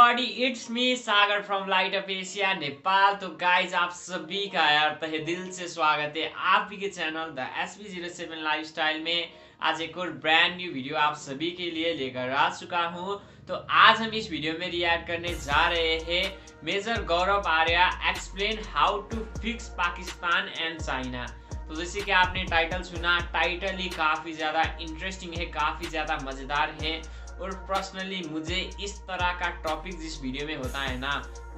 Everybody, it's me Sagar from light of Asia Nepal. तो guys आप सभी का यार तहे दिल से स्वागत है आप ही के चैनल द SP07 लाइफस्टाइल में। आज एक और ब्रांड न्यू वीडियो आप सभी के लिए लेकर आ चुका हूँ। तो आज हम इस वीडियो में रिएक्ट करने जा रहे हैं major Gaurav Arya explain how to fix Pakistan and China. तो जैसे कि आपने टाइटल सुना, टाइटल ही काफ़ी ज़्यादा इंटरेस्टिंग है, काफ़ी ज़्यादा मज़ेदार है। और पर्सनली मुझे इस तरह का टॉपिक जिस वीडियो में होता है ना,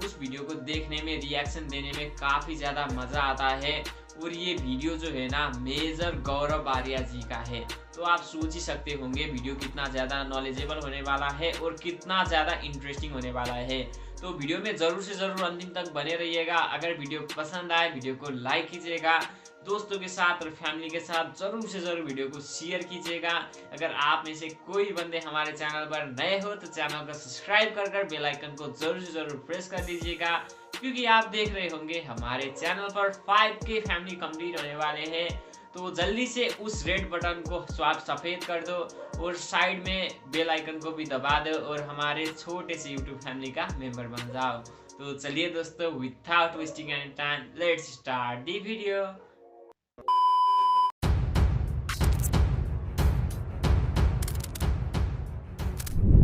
उस वीडियो को देखने में, रिएक्शन देने में काफ़ी ज़्यादा मज़ा आता है। और ये वीडियो जो है ना मेजर गौरव आर्या जी का है। तो आप सोच ही सकते होंगे वीडियो कितना ज़्यादा नॉलेजेबल होने वाला है और कितना ज़्यादा इंटरेस्टिंग होने वाला है। तो वीडियो में ज़रूर से ज़रूर अंतिम तक बने रहिएगा। अगर वीडियो पसंद आए वीडियो को लाइक कीजिएगा, दोस्तों के साथ और फैमिली के साथ ज़रूर से ज़रूर वीडियो को शेयर कीजिएगा। अगर आप में से कोई बंदे हमारे चैनल पर नए हो तो चैनल को सब्सक्राइब कर बेल आइकन को ज़रूर से ज़रूर प्रेस कर दीजिएगा, क्योंकि आप देख रहे होंगे हमारे चैनल पर 5K फैमिली कंप्लीट होने वाले हैं। तो जल्दी से उस रेड बटन को स्वाप सफ़ेद कर दो और साइड में बेल आइकन को भी दबा दो और हमारे छोटे से यूट्यूब फैमिली का मेंबर बन जाओ। तो चलिए दोस्तों, without wasting any time let's start the video.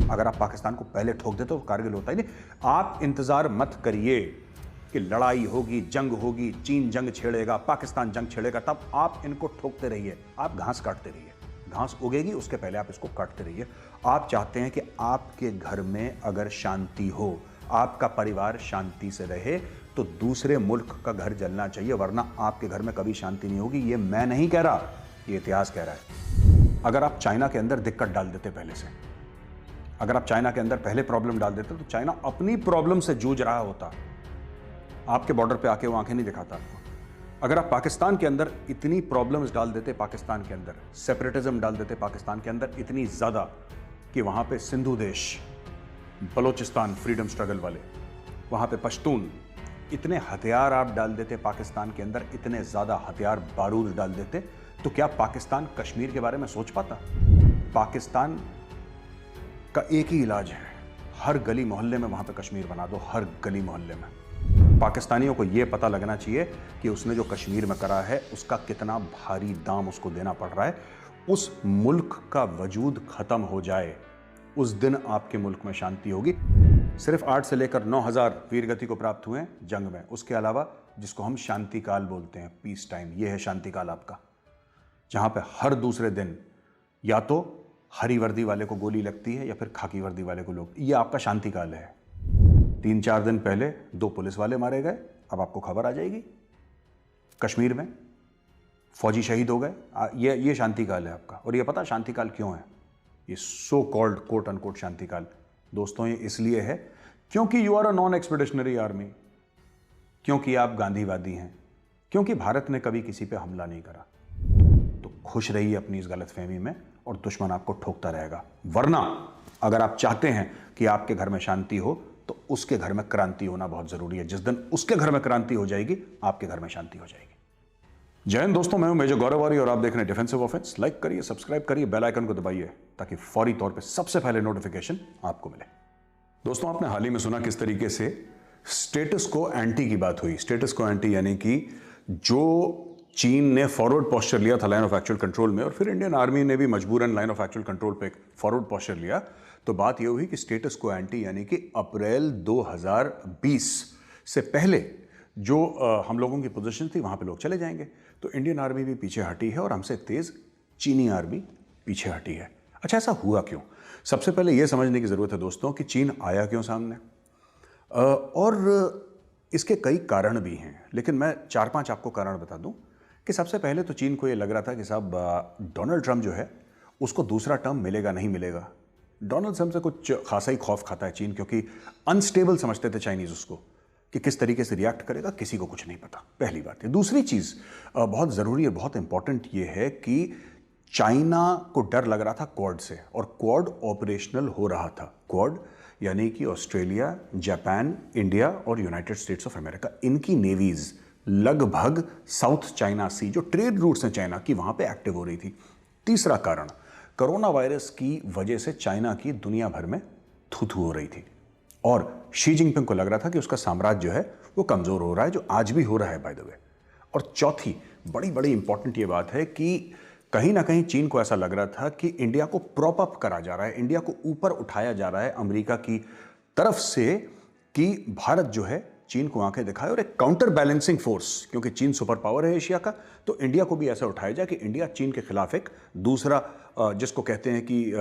अगर आप पाकिस्तान को पहले ठोक देते तो कारगिल होता ही नहीं। आप इंतजार मत करिए कि लड़ाई होगी, जंग होगी, चीन जंग छेड़ेगा, पाकिस्तान जंग छेड़ेगा, तब आप इनको ठोकते रहिए। आप घास काटते रहिए, घास उगेगी उसके पहले आप इसको काटते रहिए। आप चाहते हैं कि आपके घर में अगर शांति हो, आपका परिवार शांति से रहे, तो दूसरे मुल्क का घर जलना चाहिए, वरना आपके घर में कभी शांति नहीं होगी। ये मैं नहीं कह रहा, ये इतिहास कह रहा है। अगर आप चाइना के अंदर दिक्कत डाल देते पहले से, अगर आप चाइना के अंदर पहले प्रॉब्लम डाल देते तो चाइना अपनी प्रॉब्लम से जूझ रहा होता, आपके बॉर्डर पे आके वो आंखें नहीं दिखाता आपको। अगर आप पाकिस्तान के अंदर इतनी प्रॉब्लम्स डाल देते, पाकिस्तान के अंदर सेपरेटिज्म डाल देते, पाकिस्तान के अंदर इतनी ज़्यादा कि वहाँ पे सिंधु देश, बलोचिस्तान फ्रीडम स्ट्रगल वाले, वहाँ पे पश्तून, इतने हथियार आप डाल देते पाकिस्तान के अंदर, इतने ज़्यादा हथियार बारूद डाल देते, तो क्या पाकिस्तान कश्मीर के बारे में सोच पाता? पाकिस्तान का एक ही इलाज है, हर गली मोहल्ले में वहाँ पे कश्मीर बना दो, हर गली मोहल्ले में। पाकिस्तानियों को ये पता लगना चाहिए कि उसने जो कश्मीर में करा है उसका कितना भारी दाम उसको देना पड़ रहा है। उस मुल्क का वजूद ख़त्म हो जाए, उस दिन आपके मुल्क में शांति होगी। सिर्फ 8 से लेकर 9,000 वीर गति को प्राप्त हुए हैं जंग में, उसके अलावा जिसको हम शांति काल बोलते हैं, पीस टाइम, ये है शांति काल आपका, जहाँ पे हर दूसरे दिन या तो हरी वर्दी वाले को गोली लगती है या फिर खाकी वर्दी वाले को लोग, ये आपका शांति काल है। 3-4 दिन पहले 2 पुलिस वाले मारे गए, अब आपको खबर आ जाएगी। कश्मीर में फौजी शहीद हो गए, ये शांति काल है आपका। और ये पता शांति काल क्यों है? ये सो कॉल्ड कोट अनकोट शांति काल दोस्तों ये इसलिए है क्योंकि you are a non expeditionary army, क्योंकि आप गांधीवादी हैं, क्योंकि भारत ने कभी किसी पे हमला नहीं करा। तो खुश रहिए अपनी इस गलतफहमी में और दुश्मन आपको ठोकता रहेगा। वरना अगर आप चाहते हैं कि आपके घर में शांति हो तो उसके घर में क्रांति होना बहुत जरूरी है। जिस दिन उसके घर में क्रांति हो जाएगी, आपके घर में शांति हो जाएगी। जय हिंद दोस्तों, मैं हूं मेजर गौरव आर्या और आप देख रहे हैं डिफेंसिव ऑफेंस। लाइक करिए, सब्सक्राइब करिए, बेल आइकन को दबाइए ताकि फौरी तौर पे सबसे पहले नोटिफिकेशन आपको मिले। दोस्तों, आपने हाल ही में सुना किस तरीके से स्टेटस को एंटी की बात हुई। स्टेटस को एंटी यानी कि जो चीन ने फॉरवर्ड पोस्चर लिया था लाइन ऑफ एक्चुअल कंट्रोल में, और फिर इंडियन आर्मी ने भी मजबूरन लाइन ऑफ एक्चुअल कंट्रोल पे एक फॉरवर्ड पोस्चर लिया। तो बात यह हुई कि स्टेटस को एंटी यानी कि अप्रैल 2020 से पहले जो हम लोगों की पोजीशन थी वहां पे लोग चले जाएंगे। तो इंडियन आर्मी भी पीछे हटी है और हमसे तेज चीनी आर्मी पीछे हटी है। अच्छा, ऐसा हुआ क्यों? सबसे पहले यह समझने की जरूरत है दोस्तों कि चीन आया क्यों सामने, और इसके कई कारण भी हैं, लेकिन मैं 4-5 आपको कारण बता दूं। कि सबसे पहले तो चीन को ये लग रहा था कि साहब डोनाल्ड ट्रंप जो है उसको दूसरा टर्म मिलेगा नहीं मिलेगा। डोनाल्ड ट्रंप से कुछ खासा ही खौफ खाता है चीन, क्योंकि अनस्टेबल समझते थे चाइनीज़ उसको, कि किस तरीके से रिएक्ट करेगा किसी को कुछ नहीं पता। पहली बात है। दूसरी चीज़ बहुत ज़रूरी और बहुत इंपॉर्टेंट ये है कि चाइना को डर लग रहा था क्वाड से, और क्वाड ऑपरेशनल हो रहा था। क्वाड यानी कि ऑस्ट्रेलिया, जापान, इंडिया और यूनाइटेड स्टेट्स ऑफ अमेरिका, इनकी नेवीज़ लगभग साउथ चाइना सी, जो ट्रेड रूट्स हैं चाइना की, वहां पे एक्टिव हो रही थी। तीसरा कारण, कोरोना वायरस की वजह से चाइना की दुनिया भर में थू-थू हो रही थी। और शी जिनपिंग को लग रहा था कि उसका साम्राज्य जो है वो कमज़ोर हो रहा है, जो आज भी हो रहा है बाय द वे। और चौथी बड़ी बड़ी इंपॉर्टेंट ये बात है कि कहीं ना कहीं चीन को ऐसा लग रहा था कि इंडिया को प्रॉप अप करा जा रहा है, इंडिया को ऊपर उठाया जा रहा है अमेरिका की तरफ से, कि भारत जो है चीन को आंखें दिखाए और एक काउंटर बैलेंसिंग फोर्स, क्योंकि चीन सुपर पावर है एशिया का, तो इंडिया को भी ऐसा उठाया जाए कि इंडिया चीन के खिलाफ एक दूसरा, जिसको कहते हैं कि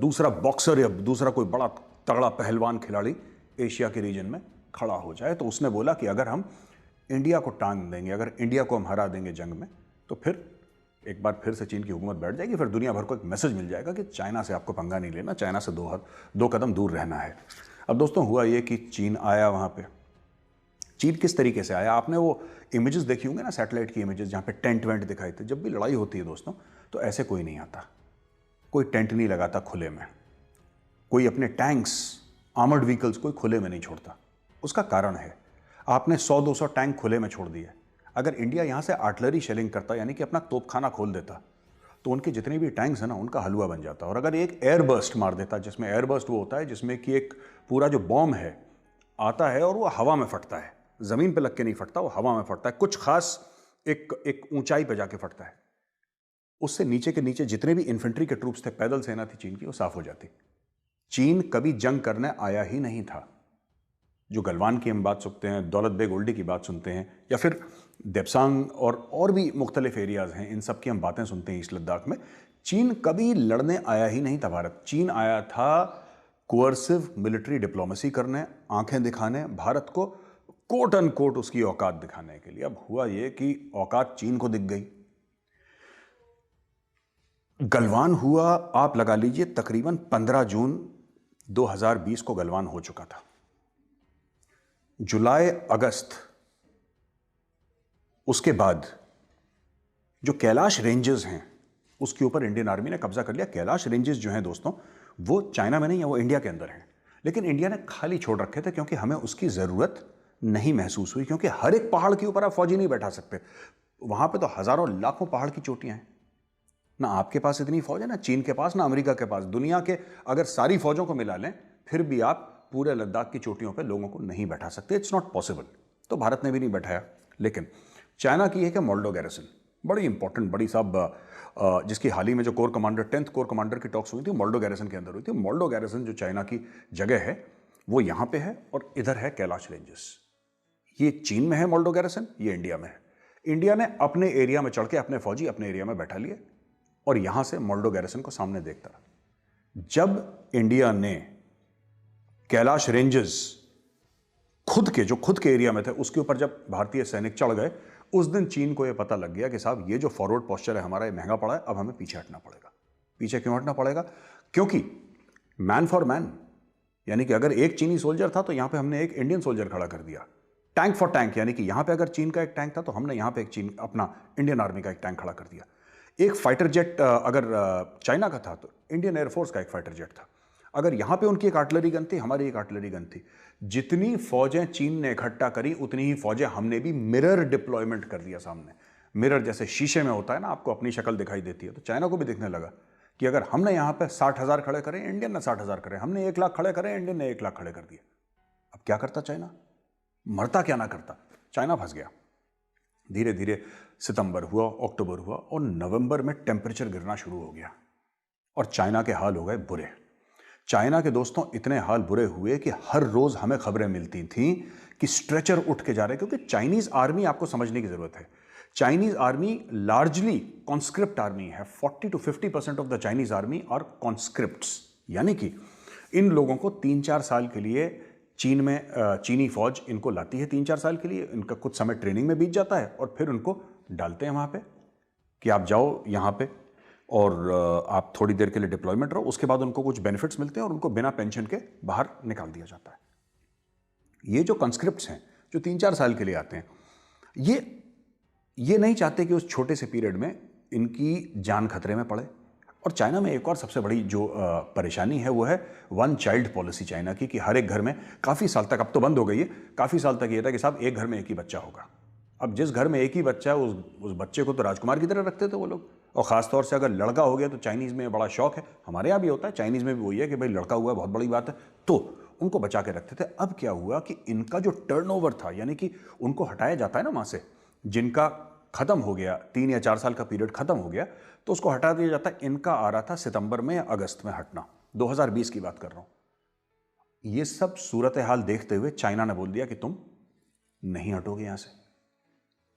दूसरा बॉक्सर या दूसरा कोई बड़ा तगड़ा पहलवान खिलाड़ी एशिया के रीजन में खड़ा हो जाए। तो उसने बोला कि अगर हम इंडिया को टांग देंगे, अगर इंडिया को हम हरा देंगे जंग में, तो फिर एक बार फिर से चीन की हुकूमत बैठ जाएगी, फिर दुनिया भर को एक मैसेज मिल जाएगा कि चाइना से आपको पंगा नहीं लेना, चाइना से दो कदम दूर रहना है। अब दोस्तों हुआ ये कि चीन आया वहाँ पे। चीन किस तरीके से आया, आपने वो इमेजेस देखी होंगे ना, सैटेलाइट की इमेजेस, जहाँ पे टेंट वेंट दिखाई थे। जब भी लड़ाई होती है दोस्तों तो ऐसे कोई नहीं आता, कोई टेंट नहीं लगाता खुले में, कोई अपने टैंक्स आर्मर्ड व्हीकल्स कोई खुले में नहीं छोड़ता। उसका कारण है, आपने 100-200 टैंक खुले में छोड़ दिए। अगर इंडिया यहाँ से आर्टिलरी शेलिंग करता, यानी कि अपना तोपखाना खोल देता, तो उनके जितने भी टैंक्स हैं ना, उनका हलवा बन जाता। और अगर एक एयर बर्स्ट मार देता, जिसमें एयर बर्स्ट वो होता है जिसमें कि एक पूरा जो बॉम्ब है आता है और वो हवा में फटता है, ज़मीन पे लग के नहीं फटता, वो हवा में फटता है, कुछ खास एक ऊंचाई पे जाके फटता है। उससे नीचे के नीचे जितने भी इन्फेंट्री के ट्रूप्स थे, पैदल सेना थी चीन की, वो साफ हो जाती। चीन कभी जंग करने आया ही नहीं था। जो गलवान की हम बात सुनते हैं, दौलत बेग ओल्डी की बात सुनते हैं, या फिर देप्सांग और भी मुख्तलिफ एरियाज़ हैं, इन सब की हम बातें सुनते हैं ईस्ट लद्दाख में। चीन कभी लड़ने आया ही नहीं था भारत। चीन आया था कोअर्सिव मिलिट्री डिप्लोमेसी करने, आंखें दिखाने, भारत को कोट एंड कोट उसकी औकात दिखाने के लिए। अब हुआ ये कि औकात चीन को दिख गई। गलवान हुआ, आप लगा लीजिए तकरीबन 15 जून 2020 को गलवान हो चुका था। जुलाई अगस्त उसके बाद जो कैलाश रेंजेस हैं उसके ऊपर इंडियन आर्मी ने कब्जा कर लिया। कैलाश रेंजेस जो हैं दोस्तों, वो चाइना में नहीं है, वो इंडिया के अंदर हैं, लेकिन इंडिया ने खाली छोड़ रखे थे क्योंकि हमें उसकी ज़रूरत नहीं महसूस हुई, क्योंकि हर एक पहाड़ के ऊपर आप फौजी नहीं बैठा सकते। वहां पे तो हज़ारों लाखों पहाड़ की चोटियां हैं। ना आपके पास इतनी फौज है, ना चीन के पास, ना अमेरिका के पास। दुनिया के अगर सारी फौजों को मिला लें फिर भी आप पूरे लद्दाख की चोटियों पे लोगों को नहीं बैठा सकते। It's not possible. तो भारत ने भी नहीं बैठाया। लेकिन चाइना की है कि मोल्डो गैरिसन, बड़ी इंपॉर्टेंट, बड़ी साहब, जिसकी हाल ही में जो core commander 10th core commander की टॉक्स हुई थी, मोल्डो गैरिसन के अंदर हुई थी। मोल्डो गैरिसन जो चाइना की जगह है वो यहाँ पे है, और इधर है कैलाश रेंजेस। ये चीन में है मोल्डो गैरिसन, ये इंडिया में है। इंडिया ने अपने एरिया में चढ़ के अपने फौजी अपने एरिया में बैठा लिए और यहां से मोल्डो गैरिसन को सामने देखता रहा। जब इंडिया ने कैलाश रेंजेस खुद के एरिया में थे उसके ऊपर जब भारतीय सैनिक चढ़ गए, उस दिन चीन को यह पता लग गया कि साहब ये जो फॉरवर्ड पोस्चर है हमारा, ये महंगा पड़ा है, अब हमें पीछे हटना पड़ेगा। पीछे क्यों हटना पड़ेगा? क्योंकि मैन फॉर मैन, यानी कि अगर एक चीनी सोल्जर था तो यहां पे हमने एक इंडियन सोल्जर खड़ा कर दिया। टैंक फॉर टैंक, यानी कि यहां पे अगर चीन का एक टैंक था तो हमने यहां पे एक चीन अपना इंडियन आर्मी का एक टैंक खड़ा कर दिया। एक फाइटर जेट अगर चाइना का था तो इंडियन एयरफोर्स का एक फाइटर जेट था। अगर यहां पे उनकी एक आर्टिलरी गन थी, हमारी एक आर्टिलरी गन थी। जितनी फौजें चीन ने इकट्ठा करी उतनी ही फौजें हमने भी मिरर डिप्लॉयमेंट कर दिया सामने। मिरर जैसे शीशे में होता है ना, आपको अपनी शक्ल दिखाई देती है, तो चाइना को भी दिखने लगा कि अगर हमने यहां पे 60,000 खड़े करें, इंडियन ने 60,000 करें, हमने 1 लाख खड़े करें, इंडियन ने 1 लाख खड़े कर दिए। अब क्या करता चाइना? मरता क्या ना करता। चाइना फंस गया। धीरे धीरे सितंबर हुआ, अक्टूबर हुआ, और नवंबर में टेम्परेचर गिरना शुरू हो गया और चाइना के हाल हो गए बुरे। चाइना के दोस्तों इतने हाल बुरे हुए कि हर रोज हमें खबरें मिलती थीं कि स्ट्रेचर उठ के जा रहे हैं, क्योंकि चाइनीज आर्मी, आपको समझने की जरूरत है, Chinese army largely conscript army है। 40 to 50% of the Chinese army are conscripts, यानी कि इन लोगों को 3-4 साल के लिए चीन में चीनी फौज इनको लाती है। 3-4 साल के लिए इनका कुछ समय ट्रेनिंग में बीत जाता है और फिर उनको डालते हैं वहाँ पे कि आप जाओ यहाँ पे और आप थोड़ी देर के लिए डिप्लॉयमेंट रहो। उसके बाद उनको कुछ बेनिफिट्स मिलते हैं और उनको बिना पेंशन के बाहर निकाल दिया जाता है। ये जो कॉन्स्क्रिप्ट्स हैं जो 3-4 साल के लिए आते हैं, ये नहीं चाहते कि उस छोटे से पीरियड में इनकी जान खतरे में पड़े। और चाइना में एक और सबसे बड़ी जो परेशानी है वो है 1 चाइल्ड पॉलिसी चाइना की, कि हर एक घर में काफ़ी साल तक, अब तो बंद हो गई है, काफ़ी साल तक ये था कि साहब एक घर में एक ही बच्चा होगा। अब जिस घर में एक ही बच्चा है उस बच्चे को तो राजकुमार की तरह रखते थे वो लोग। और ख़ासतौर से अगर लड़का हो गया तो चाइनीज़ में बड़ा शौक है, हमारे यहाँ भी होता है, चाइनीज़ में भी वही है कि भाई लड़का हुआ है बहुत बड़ी बात है। तो उनको बचा के रखते थे। अब क्या हुआ कि इनका जो टर्नओवर था, यानी कि उनको हटाया जाता है ना वहाँ से, जिनका ख़त्म हो गया, 3 या 4 साल का पीरियड ख़त्म हो गया, तो उसको हटा दिया जाता है। इनका आ रहा था सितंबर में या अगस्त में हटना, 2020 की बात कर रहा हूँ। ये सब सूरत हाल देखते हुए चाइना ने बोल दिया कि तुम नहीं हटोगे यहाँ से,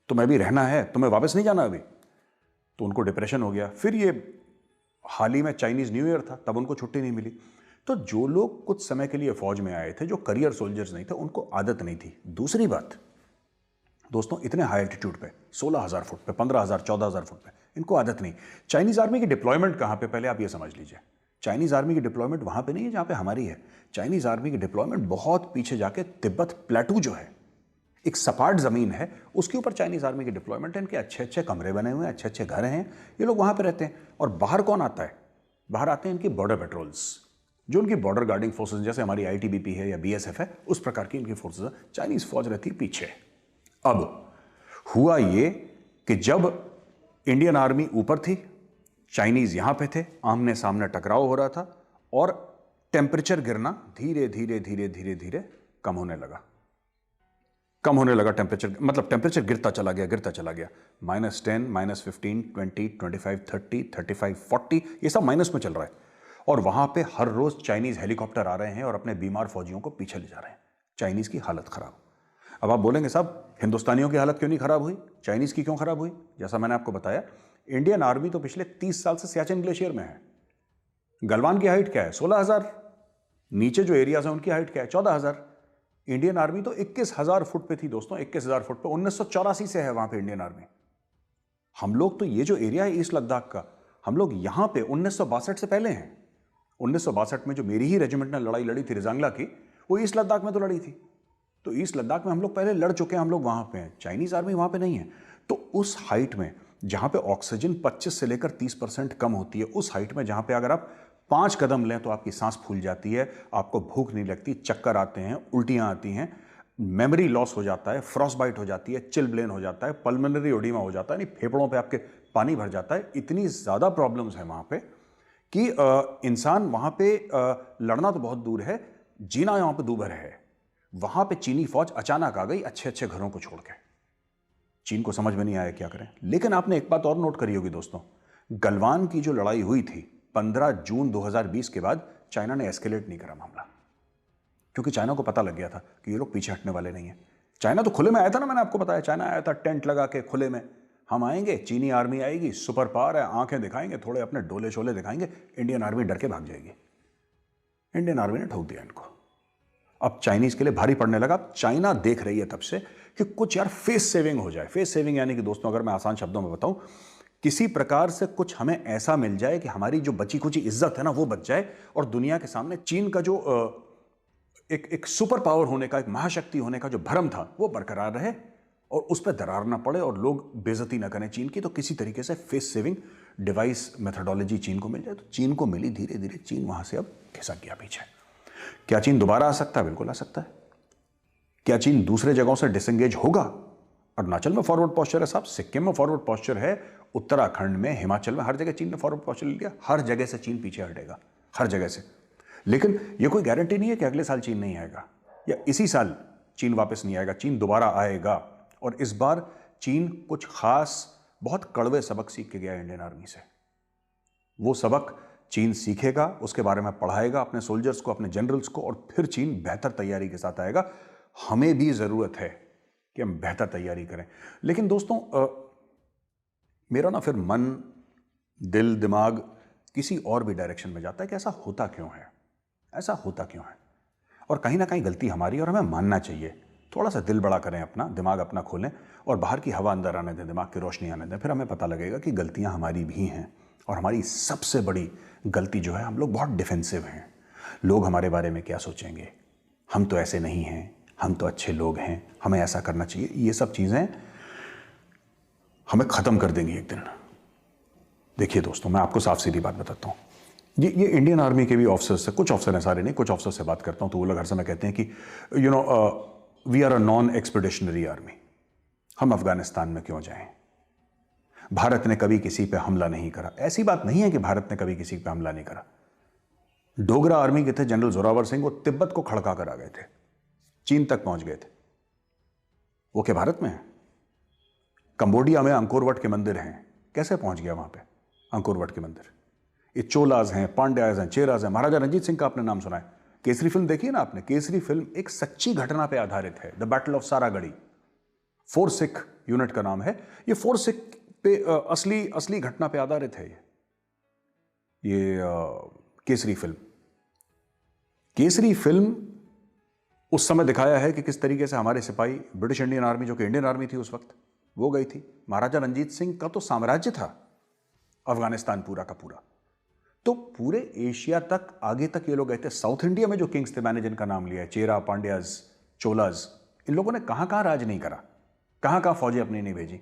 तुम्हें अभी रहना है, तुम्हें वापस नहीं जाना अभी। तो उनको डिप्रेशन हो गया। फिर ये हाल ही में चाइनीज़ न्यू ईयर था, तब उनको छुट्टी नहीं मिली। तो जो लोग कुछ समय के लिए फौज में आए थे, जो करियर सोल्जर्स नहीं थे, उनको आदत नहीं थी। दूसरी बात दोस्तों, इतने हाई एल्टीट्यूड पे 16,000 फुट पे, 15,000, 14,000 फुट पे इनको आदत नहीं। चाइनीज़ आर्मी की डिप्लॉयमेंट कहाँ पे, पहले आप ये समझ लीजिए। चाइनीज़ आर्मी की डिप्लॉयमेंट वहाँ पे नहीं है जहाँ पे हमारी है। चाइनीज़ आर्मी की डिप्लॉयमेंट बहुत पीछे जाके तिब्बत प्लेटू जो है, एक सपाट ज़मीन है, उसके ऊपर चाइनीज़ आर्मी की डिप्लॉयमेंट है। इनके अच्छे अच्छे कमरे बने हुए हैं, अच्छे अच्छे घर हैं, ये लोग वहाँ पे रहते हैं। और बाहर कौन आता है? बाहर आते हैं इनकी बॉर्डर पेट्रोल्स, जो उनकी बॉर्डर गार्डिंग फोर्सेस, जैसे हमारी आईटीबीपी है या बीएसएफ है, उस प्रकार की इनकी फोर्सेस है। चाइनीज़ फौज रहती है पीछे। अब हुआ ये कि जब इंडियन आर्मी ऊपर थी, चाइनीज़ यहाँ पे थे, आमने सामने टकराव हो रहा था, और टेम्परेचर गिरना धीरे धीरे धीरे धीरे धीरे कम होने लगा। कम होने लगा टेम्परेचर, मतलब टेम्परेचर गिरता चला गया, गिरता चला गया। -10, -15, 20, 25, 30, 35, 40, ये सब माइनस में चल रहा है। और वहाँ पे हर रोज़ चाइनीज़ हेलीकॉप्टर आ रहे हैं और अपने बीमार फौजियों को पीछे ले जा रहे हैं। चाइनीज़ की हालत ख़राब। अब आप बोलेंगे साहब, हिंदुस्तानियों की हालत क्यों नहीं ख़राब हुई, चाइनीज़ की क्यों ख़राब हुई? जैसा मैंने आपको बताया, इंडियन आर्मी तो पिछले 30 साल से सियाचिन ग्लेशियर में है। गलवान की हाइट क्या है? 16,000। नीचे जो एरियाज हैं उनकी हाइट क्या है? 14,000। इंडियन आर्मी तो 21,000 फुट पे थी दोस्तों, 21,000 फुट पे। 1984 से है वहां पे इंडियन आर्मी। हम लोग तो ये जो एरिया है ईस्ट लद्दाख का, हम लोग यहां पे 1962 से पहले हैं। 1962 में जो मेरी ही रेजिमेंट ने लड़ाई लड़ी थी रिजांगला की, वो ईस्ट लद्दाख में तो लड़ी थी। तो ईस्ट लद्दाख में हम लोग पहले लड़ चुके हैं, हम लोग वहां पे हैं। चाइनीज आर्मी वहां पे नहीं है। तो उस हाइट में जहां पे ऑक्सीजन 25 से लेकर 30% कम होती है, उस हाइट में जहां पे अगर आप 5 कदम लें तो आपकी सांस फूल जाती है, आपको भूख नहीं लगती, चक्कर आते हैं, उल्टियां आती हैं, मेमोरी लॉस हो जाता है, फ्रॉस्टबाइट हो जाती है, चिलब्लेन हो जाता है, पल्मोनरी ओडिमा हो जाता है, यानी फेफड़ों पे आपके पानी भर जाता है। इतनी ज़्यादा प्रॉब्लम्स हैं वहाँ पे कि इंसान वहाँ पे लड़ना तो बहुत दूर है, जीना यहाँ पे दूभर है। वहाँ पे चीनी फौज अचानक आ गई अच्छे अच्छे घरों को छोड़ के। चीन को समझ में नहीं आया क्या करें। लेकिन आपने एक बात और नोट करी होगी दोस्तों, गलवान की जो लड़ाई हुई थी 15 जून 2020 के बाद, चाइना ने एस्केलेट नहीं करा मामला, क्योंकि चाइना को पता लग गया था कि ये लोग पीछे हटने वाले नहीं हैं। चाइना तो खुले में आया था ना, मैंने आपको बताया, चाइना आया था टेंट लगा के खुले में, हम आएंगे, चीनी आर्मी आएगी, सुपर पावर है, आंखें दिखाएंगे, थोड़े अपने डोले शोले दिखाएंगे, इंडियन आर्मी डर के भाग जाएगी। इंडियन आर्मी ने ठोक दिया इनको। अब चाइनीज के लिए भारी पड़ने लगा। अब चाइना देख रही है तब से कि कुछ यार फेस सेविंग हो जाए। फेस सेविंग यानी कि दोस्तों, अगर मैं आसान शब्दों में बताऊं, किसी प्रकार से कुछ हमें ऐसा मिल जाए कि हमारी जो बची कुची इज्जत है ना, वो बच जाए, और दुनिया के सामने चीन का जो एक सुपर पावर होने का, एक महाशक्ति होने का जो भ्रम था, वो बरकरार रहे और उस पर दरार ना पड़े और लोग बेइज्जती ना करें चीन की। तो किसी तरीके से फेस सेविंग डिवाइस मेथोडोलॉजी चीन को मिल जाए। तो चीन को मिली, धीरे धीरे चीन वहां से अब खिसक गया पीछे। क्या चीन दोबारा आ सकता है? बिल्कुल आ सकता है। क्या चीन दूसरे जगहों से डिसएंगेज होगा? अरुणाचल में फॉरवर्ड पोस्चर है साहब, सिक्किम में फॉरवर्ड पोस्चर है, उत्तराखंड में, हिमाचल में, हर जगह चीन ने फॉरवर्ड पोस्चर ले लिया। हर जगह से चीन पीछे हटेगा, हर जगह से। लेकिन यह कोई गारंटी नहीं है कि अगले साल चीन नहीं आएगा या इसी साल चीन वापस नहीं आएगा। चीन दोबारा आएगा, और इस बार चीन कुछ खास बहुत कड़वे सबक सीख के गया इंडियन आर्मी से। वो सबक चीन सीखेगा, उसके बारे में पढ़ाएगा अपने सोल्जर्स को, अपने जनरल्स को, और फिर चीन बेहतर तैयारी के साथ आएगा। हमें भी जरूरत है कि हम बेहतर तैयारी करें। लेकिन दोस्तों, मेरा ना फिर मन, दिल, दिमाग किसी और भी डायरेक्शन में जाता है कि ऐसा होता क्यों है, ऐसा होता क्यों है। और कहीं ना कहीं गलती हमारी, और हमें मानना चाहिए। थोड़ा सा दिल बड़ा करें अपना, दिमाग अपना खोलें और बाहर की हवा अंदर आने दें, दिमाग की रोशनी आने दें, फिर हमें पता लगेगा कि गलतियां हमारी भी हैं। और हमारी सबसे बड़ी गलती जो है, हम लोग बहुत डिफेंसिव हैं। लोग हमारे बारे में क्या सोचेंगे, हम तो ऐसे नहीं हैं, हम तो अच्छे लोग हैं, हमें ऐसा करना चाहिए, ये सब चीज़ें हमें ख़त्म कर देंगी एक दिन। देखिए दोस्तों, मैं आपको साफ सीधी बात बताता हूँ। ये इंडियन आर्मी के भी ऑफिसर्स से, कुछ ऑफिसर हैं, सारे नहीं, कुछ ऑफिसर से बात करता हूँ तो वो लोग हर समय कहते हैं कि we are a non expeditionary army. हम अफगानिस्तान में क्यों जाएं? भारत ने कभी किसी पे हमला नहीं करा। ऐसी बात नहीं है कि भारत ने कभी किसी पे हमला नहीं करा। डोगरा आर्मी के थे जनरल जोरावर सिंह, वो तिब्बत को खड़का कर आ गए थे, चीन तक पहुंच गए थे। वो क्या भारत में है? कंबोडिया में अंकोरवट के मंदिर हैं, कैसे पहुंच गया वहां पे अंकोरवट के मंदिर? ये चोलाज हैं, पांड्याज हैं, चेराज हैं। महाराजा रंजीत सिंह का आपने नाम सुना है? केसरी फिल्म देखी है ना आपने? केसरी फिल्म एक सच्ची घटना पे आधारित है, the battle of Saragarhi. 4 Sikh unit का नाम है। ये 4 सिख पे असली घटना पे आधारित है ये केसरी फिल्म। केसरी फिल्म उस समय दिखाया है कि किस तरीके से हमारे सिपाही, ब्रिटिश इंडियन आर्मी जो कि इंडियन आर्मी थी उस वक्त, वो गई थी। महाराजा रंजीत सिंह का तो साम्राज्य था अफगानिस्तान पूरा का पूरा, तो पूरे एशिया तक, आगे तक ये लोग गए थे। साउथ इंडिया में जो किंग्स थे, मैंने जिनका नाम लिया है, चेरा, पांड्याज, चोलाज, इन लोगों ने कहां कहां राज नहीं करा, कहां कहां फौजें अपनी नहीं भेजी।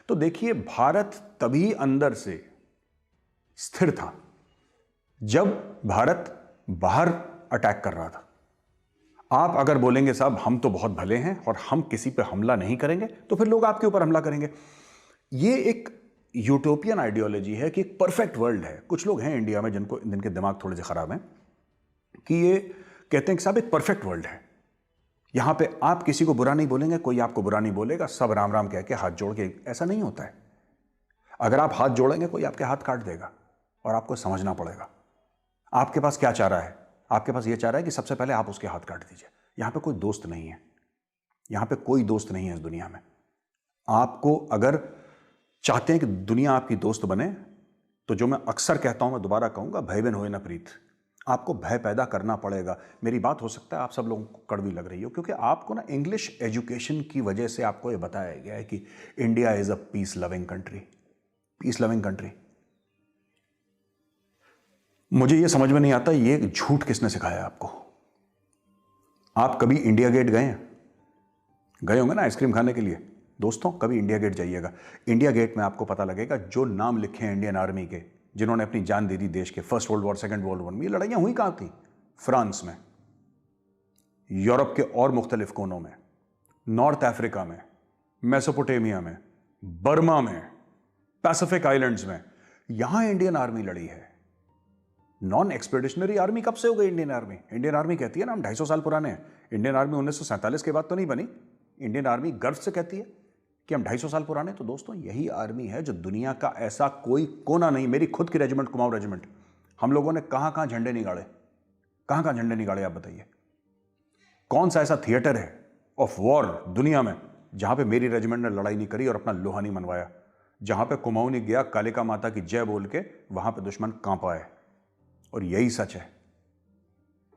तो देखिए, भारत तभी अंदर से स्थिर था जब भारत बाहर अटैक कर रहा था। आप अगर बोलेंगे साहब हम तो बहुत भले हैं और हम किसी पे हमला नहीं करेंगे, तो फिर लोग आपके ऊपर हमला करेंगे। ये एक यूटोपियन आइडियोलॉजी है कि एक परफेक्ट वर्ल्ड है। कुछ लोग हैं इंडिया में जिनके दिमाग थोड़े से खराब हैं कि ये कहते हैं कि साहब एक परफेक्ट वर्ल्ड है, यहां पे आप किसी को बुरा नहीं बोलेंगे, कोई आपको बुरा नहीं बोलेगा, सब राम राम कह के हाथ जोड़ के। ऐसा नहीं होता है। अगर आप हाथ जोड़ेंगे, कोई आपके हाथ काट देगा और आपको समझना पड़ेगा आपके पास क्या चाह रहा है। आपके पास यह चाह रहा है कि सबसे पहले आप उसके हाथ काट दीजिए। यहां पे कोई दोस्त नहीं है, यहां पे कोई दोस्त नहीं है इस दुनिया में। आपको अगर चाहते हैं कि दुनिया आपकी दोस्त बने, तो जो मैं अक्सर कहता हूं, मैं दोबारा कहूंगा, भय बिन होए न प्रीत। आपको भय पैदा करना पड़ेगा। मेरी बात हो सकता है आप सब लोगों को कड़वी लग रही हो, क्योंकि आपको ना इंग्लिश एजुकेशन की वजह से आपको यह बताया गया है कि India is a peace loving country. Peace loving country. मुझे यह समझ में नहीं आता ये झूठ किसने सिखाया आपको। आप कभी इंडिया गेट गए हैं? गए होंगे ना आइसक्रीम खाने के लिए। दोस्तों, कभी इंडिया गेट जाइएगा। इंडिया गेट में आपको पता लगेगा जो नाम लिखे हैं इंडियन आर्मी के, जिन्होंने अपनी जान दे दी देश के। First world war, second world war में ये लड़ाइयां हुई कहां थी? फ्रांस में, यूरोप के और मुख्तलिफ कोनों में, नॉर्थ अफ्रीका में, मेसोपोटामिया में, बर्मा में, पैसिफिक आइलैंड्स में। यहां इंडियन आर्मी लड़ी है। नॉन एक्सपेडिशनरी आर्मी कब से हो गई इंडियन आर्मी? इंडियन आर्मी कहती है ना हम 250 साल पुराने हैं। इंडियन आर्मी 1947 के बाद तो नहीं बनी। इंडियन आर्मी गर्व से कहती है कि हम 250 साल पुराने। तो दोस्तों, यही आर्मी है जो दुनिया का ऐसा कोई कोना नहीं। मेरी खुद की रेजिमेंट, कुमाऊं रेजिमेंट, हम लोगों ने कहां कहां झंडे निकाले, कहां कहां झंडे निकाले, आप बताइए। कौन सा ऐसा थिएटर है ऑफ वॉर दुनिया में जहां पे मेरी रेजिमेंट ने लड़ाई नहीं करी और अपना लोहा नहीं मनवाया? जहां पे कुमाऊं ने गया कालिका माता की जय बोल के, वहां पे दुश्मन कांपा है। और यही सच है।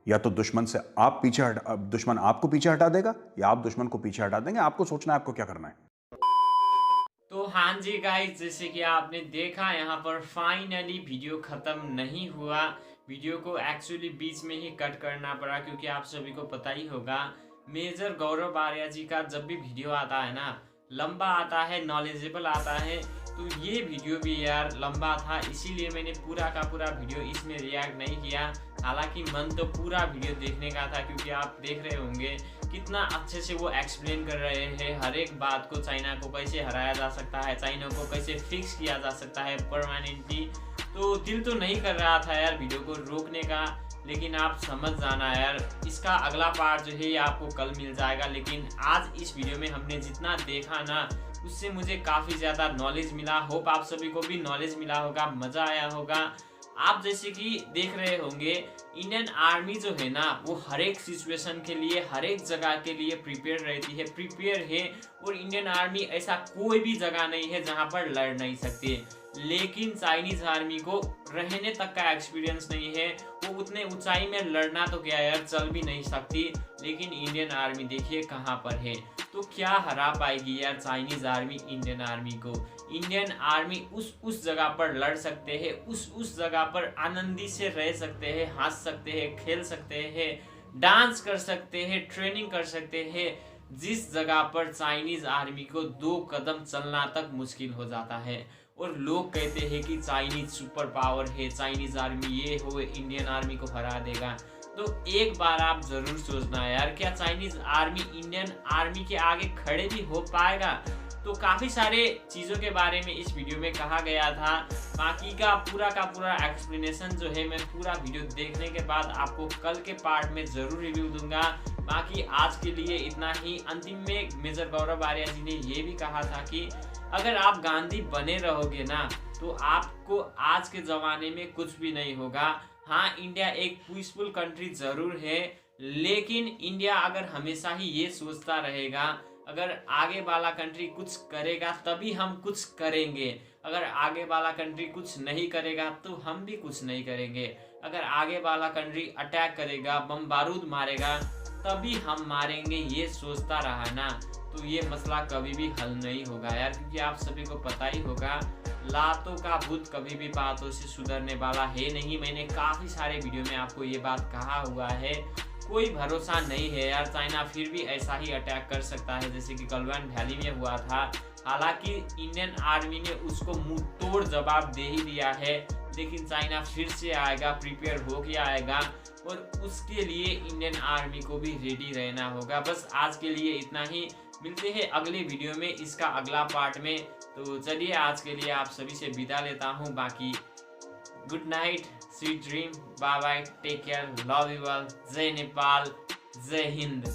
या तो दुश्मन से आप पीछे दुश्मन आपको पीछे हटा देगा, या आप दुश्मन को पीछे हटा देंगे। आपको सोचना है आपको क्या करना है। तो हाँ जी गाइस, जैसे कि आपने देखा यहाँ पर फाइनली वीडियो ख़त्म नहीं हुआ। वीडियो को एक्चुअली बीच में ही कट करना पड़ा, क्योंकि आप सभी को पता ही होगा मेजर गौरव आर्या जी का जब भी वीडियो आता है ना, लंबा आता है, नॉलेजेबल आता है। तो ये वीडियो भी यार लंबा था, इसीलिए मैंने पूरा का पूरा वीडियो इसमें रिएक्ट नहीं किया। हालांकि मन तो पूरा वीडियो देखने का था, क्योंकि आप देख रहे होंगे कितना अच्छे से वो एक्सप्लेन कर रहे हैं हर एक बात को। चाइना को कैसे हराया जा सकता है, चाइना को कैसे फिक्स किया जा सकता है परमानेंटली। तो दिल तो नहीं कर रहा था यार वीडियो को रोकने का, लेकिन आप समझ जाना यार, इसका अगला पार्ट जो है ये आपको कल मिल जाएगा। लेकिन आज इस वीडियो में हमने जितना देखा ना, उससे मुझे काफ़ी ज़्यादा नॉलेज मिला। होप आप सभी को भी नॉलेज मिला होगा, मज़ा आया होगा। आप जैसे कि देख रहे होंगे इंडियन आर्मी जो है ना, वो हर एक सिचुएशन के लिए, हर एक जगह के लिए प्रिपेयर रहती है, प्रिपेयर है। और इंडियन आर्मी ऐसा कोई भी जगह नहीं है जहाँ पर लड़ नहीं सकती। लेकिन चाइनीज आर्मी को रहने तक का एक्सपीरियंस नहीं है। वो उतने ऊंचाई में लड़ना तो क्या यार, चल भी नहीं सकती। लेकिन इंडियन आर्मी देखिए कहाँ पर है। तो क्या हरा पाएगी यार चाइनीज आर्मी इंडियन आर्मी को? इंडियन आर्मी उस जगह पर लड़ सकते हैं, उस जगह पर आनंदी से रह सकते हैं, हंस सकते हैं, खेल सकते हैं, डांस कर सकते हैं, ट्रेनिंग कर सकते हैं, जिस जगह पर चाइनीज आर्मी को 2 कदम चलना तक मुश्किल हो जाता है। और लोग कहते हैं कि चाइनीज सुपर पावर है, चाइनीज आर्मी ये हो, इंडियन आर्मी को हरा देगा। तो एक बार आप जरूर सोचना यार, क्या चाइनीज आर्मी इंडियन आर्मी के आगे खड़े भी हो पाएगा? तो काफ़ी सारे चीज़ों के बारे में इस वीडियो में कहा गया था। बाकी का पूरा एक्सप्लेनेशन जो है मैं पूरा वीडियो देखने के बाद आपको कल के पार्ट में ज़रूर रिव्यू दूंगा। बाकी आज के लिए इतना ही। अंतिम में मेजर गौरव आर्या जी ने ये भी कहा था कि अगर आप गांधी बने रहोगे ना तो आपको आज के ज़माने में कुछ भी नहीं होगा। हाँ, इंडिया एक पीसफुल कंट्री ज़रूर है, लेकिन इंडिया अगर हमेशा ही ये सोचता रहेगा अगर आगे वाला कंट्री कुछ करेगा तभी हम कुछ करेंगे, अगर आगे वाला कंट्री कुछ नहीं करेगा तो हम भी कुछ नहीं करेंगे, अगर आगे वाला कंट्री अटैक करेगा, बम बारूद मारेगा तभी हम मारेंगे, ये सोचता रहा ना तो ये मसला कभी भी हल नहीं होगा यार। क्योंकि आप सभी को पता ही होगा लातों का भूत कभी भी बातों से सुधरने वाला है नहीं। मैंने काफ़ी सारे वीडियो में आपको ये बात कहा हुआ है, कोई भरोसा नहीं है यार। चाइना फिर भी ऐसा ही अटैक कर सकता है जैसे कि गलवान वैली में हुआ था। हालांकि इंडियन आर्मी ने उसको मुंह तोड़ जवाब दे ही दिया है, लेकिन चाइना फिर से आएगा, प्रिपेयर होके आएगा और उसके लिए इंडियन आर्मी को भी रेडी रहना होगा। बस आज के लिए इतना ही, मिलते हैं अगले वीडियो में इसका अगला पार्ट में। तो चलिए आज के लिए आप सभी से विदा लेता हूँ। बाकी good night, sweet dream, bye bye, take care, love you all, जय नेपाल, जय हिंद।